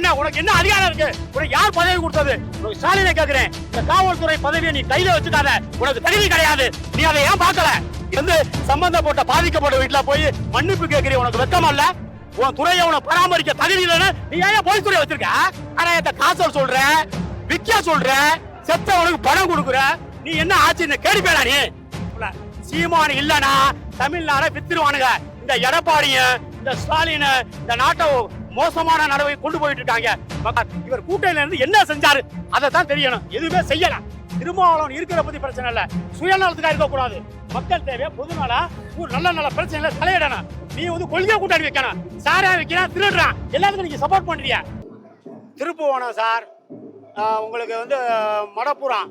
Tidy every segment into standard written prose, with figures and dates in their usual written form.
கொன்ன உனக்கு என்ன அதிகாரம் இருக்கு? உனக்கு யார் பதவி கொடுத்தது? உனக்கு ஸ்டாலினை கேக்குறேன். இந்த காவல்துறை பதவியை நீ கையில வச்சுக்காத. உனக்கு தகுதி கிடையாது. நீ அதை ஏன் பார்க்கல? வந்து சம்பந்தப்பட்ட பாதிக்கப்பட்ட வீட்டுல போய் மன்னிப்பு கேட்கறீ. உனக்கு வெக்கமா இல்ல? உன் துறையை உனக்கு பராமரிக்க தகுதி இல்லைன்னு நீ ஏன் போலீஸ் துறையை வச்சிருக்க? ஆனா இந்த காசல் சொல்ற, விக்க சொல்ற, செத்தவனுக்கு பணம் கொடுக்குற. நீ என்ன ஆச்சு கேள்விப்பேடா நீ? சீமான் இல்லனா தமிழ்நாட வித்துருவானுங்க. இந்த எடப்பாடியும் இந்த ஸ்டாலின் இந்த நாட்டை மோசமான நடவடிக்கை கொண்டு போயிட்டு இருக்காங்க. இவர் கூட்டணியில இருந்து என்ன செஞ்சாரு அதை தான் தெரியணும். எதுவுமே செய்யல. திருமாவளவன் இருக்கிற பத்தி பிரச்சனை இல்ல, சுயநலத்துக்காக இருக்க கூடாது. மக்கள் தேவை பொதுநலா ஒரு நல்ல பிரச்சனை தலையிடணும். நீ வந்து கொள்கை கூட்டணி வைக்கணும். சாரா வைக்கிறான், திருடுறான், எல்லாத்துக்கும் நீங்க சப்போர்ட் பண்றீங்க. திருப்புவனம் சார், உங்களுக்கு வந்து மடப்புறம்,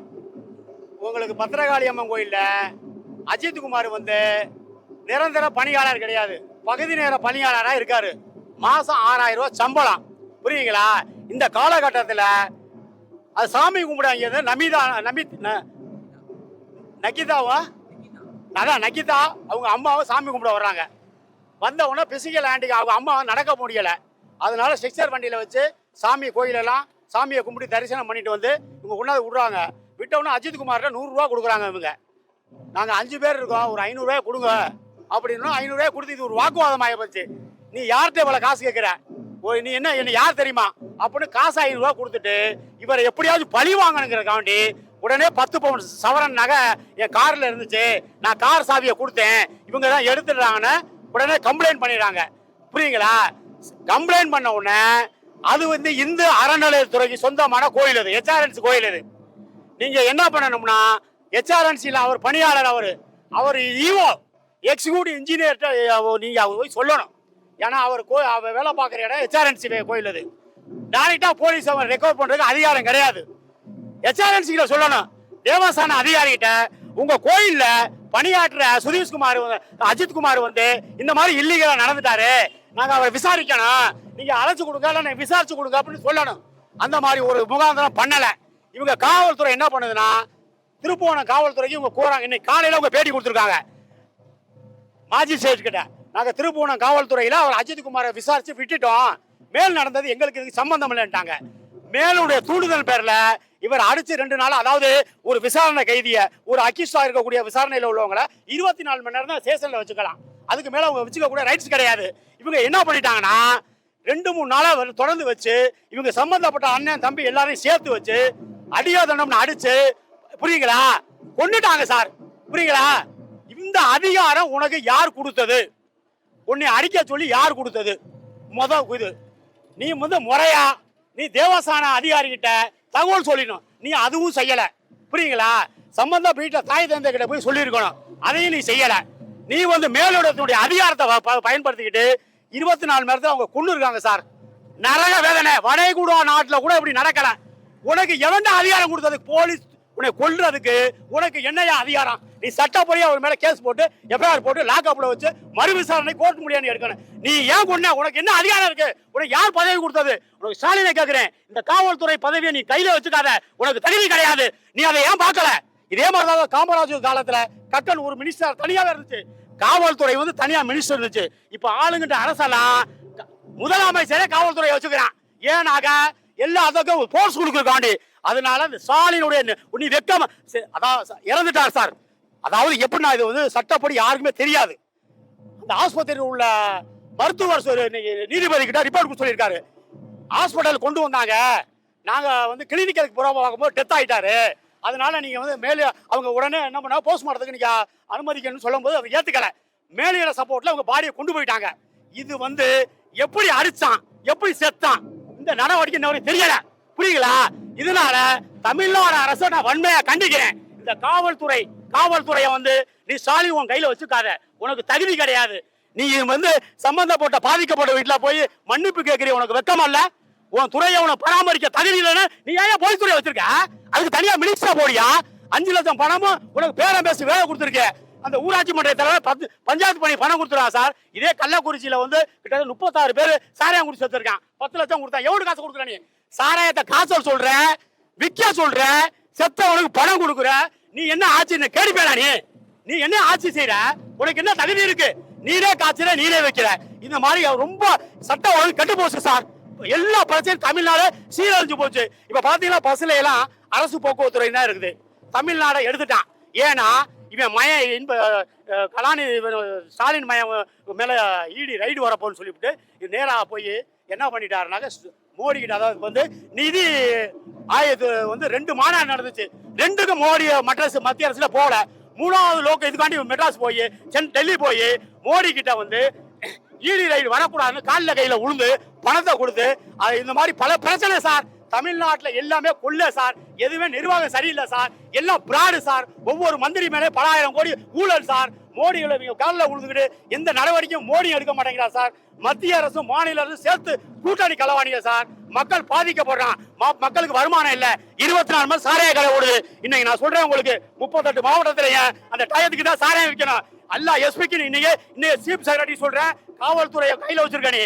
உங்களுக்கு பத்திரகாளி அம்மன் கோயில்ல அஜித்குமார் வந்து நிரந்தர பணியாளர் கிடையாது, பகுதி நேர பணியாளராக இருக்காரு. மாசம் 6000 ரூபாய் சம்பளம். புரியுங்களா? இந்த காலகட்டத்தில் அது சாமி கும்பிடாங்க. நகிதாவா அதான் நகிதா அவங்க அம்மாவை சாமி கும்பிட வர்றாங்க. வந்த உடனே பிசிக்கல் ஆண்டிக்கு அவங்க அம்மா நடக்க முடியலை. அதனால ஸ்ட்ரெச்சர் வண்டியில் வச்சு சாமி கோயிலெல்லாம் சாமியை கும்பிட்டு தரிசனம் பண்ணிட்டு வந்து இவங்க கொண்டாந்து விடுறாங்க. விட்டவுடனே அஜித்குமார்கிட்ட 100 ரூபா கொடுக்குறாங்க. இவங்க நாங்கள் 5 பேர் இருக்கோம், ஒரு 500 ரூபாய் கொடுங்க அப்படின்னா 500 ரூபாய் கொடுத்து இது ஒரு வாக்குவாதம் ஆகிப்போச்சு. நீ யார்கிட்ட இவ்வளோ காசு கேட்குற? நீ என்ன யார் தெரியுமா அப்படின்னு காசு 500 ரூபா கொடுத்துட்டு இவரை எப்படியாவது பழி வாங்கணுங்கிறக்காண்டி உடனே 10 பவுன் சவரன் நகை என் காரில் இருந்துச்சு, நான் கார் சாவியை கொடுத்தேன், இவங்க தான் எடுத்துடுறாங்கன்னு உடனே கம்ப்ளைண்ட் பண்ணிடுறாங்க. புரியுங்களா? கம்ப்ளைண்ட் பண்ண உடனே அது வந்து இந்து அறநிலையத்துறைக்கு சொந்தமான கோயில், அது HRNC கோயில். அது நீங்க என்ன பண்ணணும்னா HRNCல அவர் பணியாளர், அவர் ஈஓ எக்ஸிக்யூட்டிவ் இன்ஜினியர்கிட்ட நீங்க போய் சொல்லணும். ஏன்னா அவர் வேலை பார்க்குற இடம் HRNC கோயில். அது டைரக்டா போலீஸ் அவர் ரெக்கவர் பண்றதுக்கு அதிகாரம் கிடையாது. HRNCல சொல்லணும். தேவஸ்தான அதிகாரிகிட்ட உங்க கோயில்ல பணியாற்ற சுதீஷ்குமார் அஜித்குமார் வந்து இந்த மாதிரி இல்லீகலா நடந்துட்டாரு, நாங்க அவரை விசாரிக்கணும், நீங்க அழைச்சு கொடுங்க இல்ல விசாரிச்சு கொடுங்க அப்படின்னு சொல்லணும். அந்த மாதிரி ஒரு முகாந்திரம் பண்ணல. இவங்க காவல்துறை என்ன பண்ணுதுன்னா திருப்புவனம் காவல்துறைக்கு இவங்க கூறாங்க. இன்னைக்கு காலையில உங்க பேட்டி கொடுத்துருக்காங்க மாஜிஸ்ட்ரேட் கிட்ட. நாங்க திருப்புவனம் காவல்துறையில அவர் அஜித்குமாரை விசாரிச்சு விட்டுட்டோம், மேல் நடந்தது எங்களுக்கு இதுக்கு சம்பந்தம் இல்லைன்ட்டாங்க. மேலுடைய தூண்டுதல் பேர்ல இவர் அடிச்சு 2 நாள், அதாவது ஒரு விசாரணை கைதிய ஒரு அக்கிஸ்டா இருக்கக்கூடிய விசாரணையில உள்ளவங்களை 24 மணி நேரம் தான் ஸ்டேஷன்ல வச்சுக்கலாம். அதுக்கு மேல அவங்க வச்சுக்க கூட ரைட்ஸ் கிடையாது. இவங்க என்ன பண்ணிட்டாங்கன்னா 2-3 நாளா தொடர்ந்து வச்சு இவங்க சம்பந்தப்பட்ட அண்ணன் தம்பி எல்லாரையும் சேர்த்து வச்சு அடியாதனம்னு அடிச்சு, புரியுங்களா, கொண்டுட்டாங்க சார். புரியுங்களா? இந்த அதிகாரம் உனக்கு யார் கொடுத்தது? உன்னை அடிக்க சொல்லி யார் கொடுத்தது? இது நீ வந்து முறையா நீ தேவஸ்தான அதிகாரிகிட்ட தகவல் சொல்லிடணும். நீ அதுவும் செய்யல. புரியுங்களா? சம்பந்தப்பட்ட தாய் தந்தை கிட்ட போய் சொல்லியிருக்கணும். அதையும் நீ செய்யல. நீ வந்து மேலோடத்தினுடைய அதிகாரத்தை பயன்படுத்திக்கிட்டு 24 மணி நேரத்தில் அவங்க கொண்டு இருக்காங்க சார். நரக வேதனை. வளைகுடா நாட்டில் கூட இப்படி நடக்கல. உனக்கு எவன்டா அதிகாரம் கொடுத்தது? போலீஸ் உன்னை கொல்றதுக்கு உனக்கு என்னையா அதிகாரம்? நீ சட்டப்படியா அவர் மேல கேஸ் போட்டு எஃப்ஐஆர் போட்டு லாக்அப்ல வச்சு மறு விசாரணை கோர்ட் முடியாது எடுக்கணும். நீ ஏன் கொன்ன? உனக்கு என்ன அதிகாரம் இருக்கு? உனக்கு யார் பதவி கொடுத்தது? உனக்கு ஸ்டாலினை கேட்கிறேன். இந்த காவல்துறை பதவியை நீ கையில வச்சுக்காத. உனக்கு தகுதி கிடையாது. நீ அதை ஏன் பார்க்கல? இதே மாதிரிதான் காமராஜர் காலத்துல கட்டன் ஒரு மினிஸ்டர் தனியாவே இருந்துச்சு, காவல்துறை வந்து தனியா மினிஸ்டர் இருந்துச்சு. இப்ப ஆளுங்கிட்ட அரசெல்லாம் முதலமைச்சரே காவல்துறையை வச்சுக்கிறான். ஏனாக எல்லாத்துக்கும் போர்ஸ் கொடுக்குறக்காண்டி. அதனால இந்த ஸ்டாலினுடைய நீ வெக்கம் இறந்துட்டார் சார். அதாவது எப்படின்னா இது வந்து சட்டப்படி யாருக்குமே தெரியாது. அந்த ஆஸ்பத்திரியில் உள்ள மருத்துவர் நீதிபதி கிட்ட ரிப்போர்ட் சொல்லியிருக்காரு. ஹாஸ்பிட்டல் கொண்டு வந்தாங்க, நாங்க வந்து கிளினிக்கலுக்கு புறமா பார்க்கும்போது டெத் ஆயிட்டாரு, அதனால நீங்க வந்து மேலே அவங்க உடனே என்ன பண்ணா போஸ்ட்மார்ட்டத்துக்கு நீங்க அனுமதிக்கணும்னு சொல்லும் போது அவர் ஏத்துக்கல. மேலிட சப்போர்ட்ல அவங்க பாடியை கொண்டு போயிட்டாங்க. இது வந்து எப்படி அடிச்சான், எப்படி செத்தான், இந்த நடவடிக்கை இன்னும் தெரியல. புரியுங்களா? இதனால தமிழ்நாடு அரசை நான் வன்மையா கண்டிக்கிறேன். இந்த காவல்துறையை வந்து நீ ஸ்டாலின் உன் கையில வச்சுக்காத. உனக்கு தகுதி கிடையாது. நீ வந்து சம்பந்தப்பட்ட பாதிக்கப்பட்ட வீட்டுல போய் மன்னிப்பு கேட்கறிய. உனக்கு வெக்கமா இல்ல? உன் துறையை உனக்கு பராமரிக்க தகுதி இல்லைன்னு நீ ஏன் போலீஸ் துறையை வச்சிருக்க? அதுக்கு தனியா மினிஸ்டர் போடியா? 5 லட்சம் பணமும் உனக்கு பேரம் பேசி வேலை கொடுத்துருக்க. அந்த ஊராட்சி மன்ற தலைவர் பஞ்சாயத்து பணி பணம் கொடுத்துருவான் சார். இதே கள்ளக்குறிச்சியில வந்து கிட்டத்தட்ட 36 பேர் சாராயம் குடிச்சு வச்சிருக்கான். 10 லட்சம் கொடுத்தான். எவ்வளவு காசு கொடுக்குற? நீ சாராயத்தை காசு சொல்ற, விற்க சொல்ற, செத்தவனுக்கு பணம் கொடுக்குற. நீ என்ன ஆட்சி கேடுப்பேடா? நீ என்ன ஆட்சி செய்யற? உனக்கு என்ன தகுதி இருக்கு? நீனே காய்ச்சல, நீனே வைக்கிற. இந்த மாதிரி ரொம்ப சட்டம் ஒழுங்கு கெட்டு போச்சு சார். எல்லா பிரச்சனையும் தமிழ்நாடு சீரழிஞ்சு போச்சு. இப்ப பாத்தீங்கன்னா பஸ்ல எல்லாம் அரசு போக்குவரத்து துறை தான் இருக்குது. தமிழ்நாடை எடுத்துட்டான். ஏன்னா இவன் மயம் கலாநிதி ஸ்டாலின் மயம் மேல இடி ரைடு வரப்போன்னு சொல்லிவிட்டு இது நேராக போய் என்ன பண்ணிட்டாருனாக்க மோடி கிட்ட, அதாவது வந்து நிதி ஆயத்து வந்து 2 மாநாடு நடந்துச்சு. 2க்கும் மோடி மத்திய அரசுல போல. 3வது லோக்கம் இதுக்காண்டி மெட்ராஸ் போய் டெல்லி போய் மோடி கிட்ட வந்து ஈடி ரைடு வரக்கூடாதுன்னு காலில் கையில உழுந்து பணத்தை கொடுத்து இந்த மாதிரி பல பிரச்சனை சார். தமிழ்நாட்டில் எல்லாமே கொள்ள சார். எதுவுமே நிர்வாகம் சரியில்லை சார். எல்லாம் பிராடு சார். ஒவ்வொரு மந்திரி மேலே பல ஆயிரம் கோடி ஊழல் சார். மோடிகளை காலில் உழுதுகிட்டு எந்த நடவடிக்கையும் மோடி எடுக்க மாட்டேங்கிறார் சார். மத்திய அரசும் மாநில அரசும் சேர்த்து கூட்டணி களவாணிங்க சார். மக்கள் பாதிக்கப்படுறான். மக்களுக்கு வருமானம் இல்ல. 24 மணி சாராய கடை ஓடுது. இன்னைக்கு நான் சொல்றேன் உங்களுக்கு, 38 மாவட்டத்திலேயே அந்த டயத்துக்கு தான் சாராயம் விற்கணும். எல்லா எஸ்பிக்கு இன்னைக்கு சீஃப் செக்ரட்டரி சொல்றேன், காவல்துறையை கையில வச்சிருக்க நீ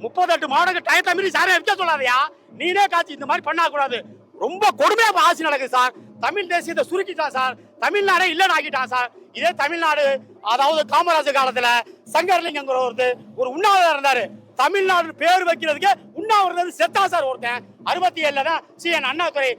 38 மாவட்டத்துக்கு டயத்தை மீறி சாராயம் விற்க சொல்லாதையா. நீனே காட்சி இந்த மாதிரி பண்ண கூடாது. ரொம்ப கொடுமையா ஆட்சி நடக்குது சார். தமிழ் தேசியத்தை சுருக்கிட்டான் சார். தமிழ்நாடே இல்லைன்னு ஆக்கிட்டான் சார். இதே தமிழ்நாடு, அதாவது காமராஜர் காலத்துல சங்கரலிங்கம் ஒரு உண்ணாவிரதம் இருந்தாரு. தமிழ்நாடு பேர் வைக்கிறதுக்கு உண்ணாவிரதம் செத்தா சார் ஒருத்தன். 67ல தான் CN அண்ணாதுரை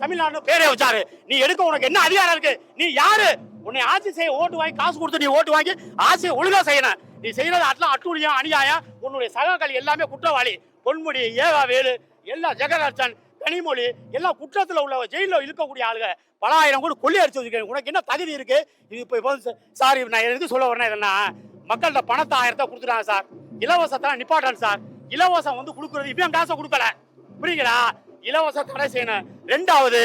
தமிழ்நாடு பேரே வச்சாரு. நீ எடுக்க உனக்கு என்ன அதிகாரம் இருக்கு? நீ யாரு? உன்னை ஆட்சி செய்ய ஓட்டு வாங்கி காசு கொடுத்து நீ ஓட்டு வாங்கி ஆட்சியை ஒழுங்கா செய்யணும். நீ செய்யறது அட்லாம் அட்டூழியம், அநியாயம். உன்னுடைய சகாக்கள் எல்லாமே குற்றவாளி. பொன்முடி, ஏவா வேலு, எல்லா ஜெகதர்சன், கனிமொழி எல்லாம் குற்றத்துல உள்ள ஜெயில இருக்கக்கூடிய ஆளுங்க. பல ஆயிரம் கூட கொள்ளை அடிச்சு வச்சிருக்கேன். உனக்கு என்ன தகுதி இருக்கு? இது இப்போ சாரி, நான் எதுக்கு சொல்ல வரேன் என்னன்னா, மக்கள்கிட்ட பணத்தை 1000 கொடுத்துட்டாங்க சார். இலவசத்தை நிப்பாட்டான் சார். இலவசம் வந்து கொடுக்கறது இப்பயும் காசை கொடுக்கல. புரியுங்களா? இலவச தடை செய்யணும். 2வது,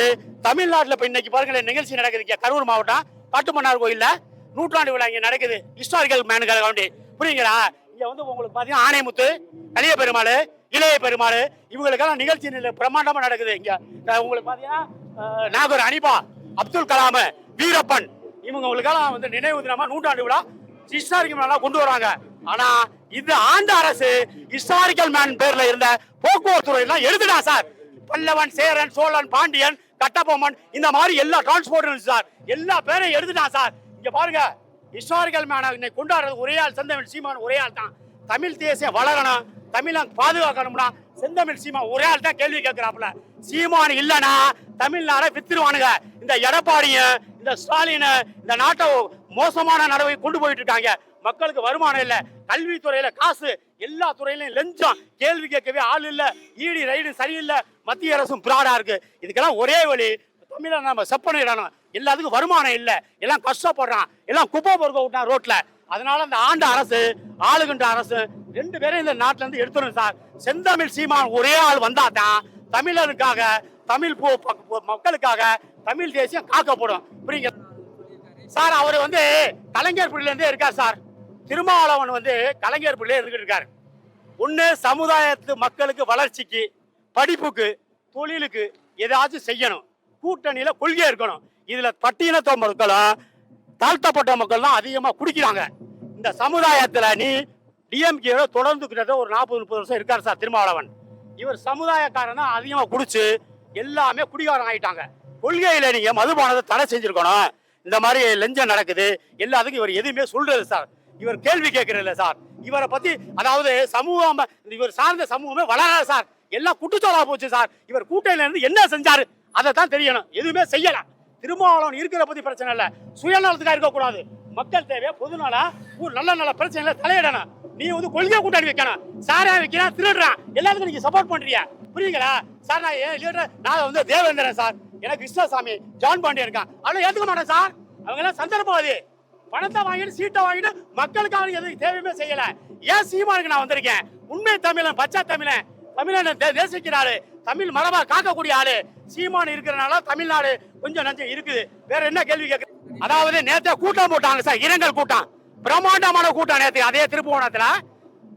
தமிழ்நாட்டில் இப்போ இன்னைக்கு பாருங்களேன் நிகழ்ச்சி நடக்குது. கரூர் மாவட்டம் காட்டுமன்னார் கோயில்ல நூற்றாண்டு விழா இங்க நடக்குது. ஹிஸ்டாரிக்கல் மேனுக்காண்டி. புரியுங்களா? இங்க வந்து உங்களுக்கு பாத்தீங்கன்னா ஆணைமுத்து, கலிய பெருமாள், இளைய பெருமாள் இவங்களுக்கெல்லாம் நிகழ்ச்சி பிரமாண்டமா நடக்குது. இங்க உங்களுக்கு பாத்தீங்கன்னா நாகூர் அனிபா, அப்துல் கலாம், வீரப்பன் இவங்களுக்கெல்லாம் வந்து நினைவு தினமா நூற்றாண்டு விழா ஹிஸ்டாரிக்கல் மேனா கொண்டு வராங்க. ஆனா இது ஆண்ட அரசு ஹிஸ்டாரிக்கல் மேன் பேர்ல இருந்த போக்குவரத்து துறை எல்லாம் எடுத்துட்டா சார். பல்லவன், சேரன், சோழன், பாண்டியன், கட்டபொம்மன் இந்த மாதிரி எல்லா டிரான்ஸ்போர்ட் இருந்துச்சு சார். எல்லா பேரையும் எடுத்துட்டான் சார். இங்க பாருங்க, ஹிஸ்டாரிக்கல் மேனை இன்னைக்கு கொண்டாடுறது ஒரே ஆள், செந்தமிழ் சீமான் ஒரே ஆள் தான். தமிழ் தேசியம் வளரணும், தமிழை பாதுகாக்கணும்னா செந்தமிழ் சீமான் ஒரே ஆள் தான் கேள்வி கேட்கிறாப்புல. சீமான் இல்லைன்னா தமிழ்நாடை வித்துருவானுங்க. இந்த எடப்பாடியும் இந்த ஸ்டாலின் இந்த நாட்டை மோசமான நடவடிக்கை கொண்டு போயிட்டு இருக்காங்க. மக்களுக்கு வருமானம் இல்ல, கல்வித்துறையில காசு, எல்லா துறையிலும் லஞ்சம், கேள்வி கேட்கவே ஆள் இல்ல, ஈடி ரைடு சரியில்லை, மத்திய அரசும் பிராடா இருக்கு. இதுக்கெல்லாம் ஒரே வழி, தமிழை நம்ம செப்பனிடணும். எல்லாத்துக்கும் வருமானம் இல்ல, எல்லாம் கஷ்டப்படுறான், எல்லாம் குப்பை பொறுக்க விட்டான் ரோட்ல. அதனால அந்த ஆண்ட அரசு, ஆளுகின்ற அரசு 2 பேரும் இந்த நாட்டுல இருந்து எடுத்துடும் சார். செந்தமிழ் சீமான் ஒரே ஆள் வந்தா தான் தமிழருக்காக, தமிழ் மக்களுக்காக தமிழ் தேசியம் காக்கப்படும். புரியுங்க சார்? அவர் வந்து கலைஞர் பிள்ளைல இருந்தே இருக்கார் சார். திருமாவளவன் வந்து கலைஞர் பிள்ளை இருந்துகிட்டு இருக்காரு. ஒண்ணு சமுதாயத்து மக்களுக்கு வளர்ச்சிக்கு, படிப்புக்கு, தொழிலுக்கு ஏதாச்சும் செய்யணும். கூட்டணியில கொள்கை இருக்கணும். இதுல பட்டியலத்த மக்களும் தாழ்த்தப்பட்ட மக்கள் தான் அதிகமா குடிக்கிறாங்க. இந்த சமுதாயத்துல நீ டிஎம்கே தொடர்ந்து ஒரு 40-30 வருஷம் இருக்காரு சார் திருமாவளவன். இவர் சமுதாயக்காரன் தான் அதிகமா குடிச்சு எல்லாமே குடிகாரம் ஆயிட்டாங்க. கொள்கையில நீங்க மதுபானத்தை தடை செஞ்சிருக்கணும். இந்த மாதிரி லஞ்சம் நடக்குது எல்லாத்துக்கும் இவர் எதுவுமே சொல்றது சார். இவர் கேள்வி கேட்கறதில்ல சார். இவரை பத்தி, அதாவது சமூகம், இவர் சார்ந்த சமூகமே வளராது சார். எல்லாம் குட்டுச்சோலா போச்சு சார். இவர் கூட்டையில இருந்து என்ன செஞ்சாரு அதை தான் தெரியணும். எதுவுமே செய்யல. திருமாவளவன் இருக்கிற பத்தி பிரச்சனை இல்ல, சுயநலத்துக்காக இருக்கக்கூடாது. மக்கள் தேவையா, பொதுநல, நல்ல பிரச்சனைல தலையிடணும். நீ வந்து கொள்கை கூட்டணி வைக்கணும். சாரா வைக்கிறான், திருடுறான், எல்லாத்துக்கும் நீங்க சப்போர்ட் பண்றீங்க. புரியுங்களா சார்? நான் வந்து தேவேந்திரன் சார், எனக்கு கிருஷ்ணசாமி, ஜான் பாண்டியன் இருக்கான், அதெல்லாம் ஏத்துக்க மாட்டேன் சார். அவங்க எல்லாம் சந்தர்ப்பவாதி. பணத்தை வாங்கிட்டு சீட்டை வாங்கிட்டு மக்களுக்காக எதுவும் தேவையுமே செய்யல. ஏன் சீமானுக்கு நான் வந்திருக்கேன்? உண்மை தமிழன், பச்சை தமிழன், தமிழன் தேசிக்கிறாரு, தமிழ் மரபா காக்கக்கூடிய ஆளு சீமான் இருக்கிறனால தமிழ்நாடு கொஞ்சம் நஞ்சம் இருக்குது. வேற என்ன கேள்வி கேட்க? அதாவது நேற்று கூட்டம் போட்டாங்க சார், இரங்கல் கூட்டம், பிரம்மாண்டமான கூட்டம் நேற்று. அதே திருப்புவனத்துல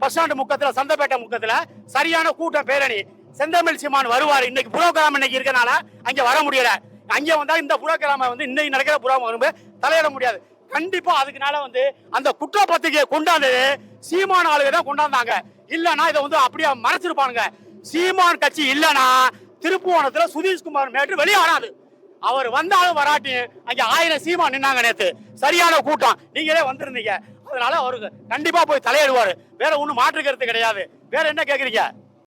பஸ் ஸ்டாண்டு முக்கத்துல, சந்தப்பேட்டை முக்கத்துல சரியான கூட்டம், பேரணி. செந்தமிழ் சீமான் வருவாரு. இன்னைக்கு புரோகிராம் இன்னைக்கு இருக்கனால அங்க வர முடியல. அங்கே வந்தா இந்த புரோகிராம வந்து இன்னைக்கு நடக்கிற புரோகிராம் வரும்போது தலையிட முடியாது. கண்டிப்பா அதுக்குனால வந்து அந்த குற்றப்பத்திரிகையை கொண்டாந்தது சீமான் ஆளுங்க தான் கொண்டாந்தாங்க. இல்லன்னா இதை வந்து அப்படியே மறைச்சிருப்பானுங்க. சீமான் கட்சி இல்லனா திருப்புவனத்துல சுதீஷ்குமார் மேட்டு வெளியே வராது. அவர் வந்தாலும் வராட்டி அங்க 1000 சீமான் நின்னாங்க நேத்து. சரியான கூட்டம், நீங்களே வந்திருந்தீங்க. அதனால அவருக்கு கண்டிப்பா போய் தலையிடுவாரு. வேற ஒண்ணும் மாற்று கருத்து கிடையாது. வேற என்ன கேக்குறீங்க?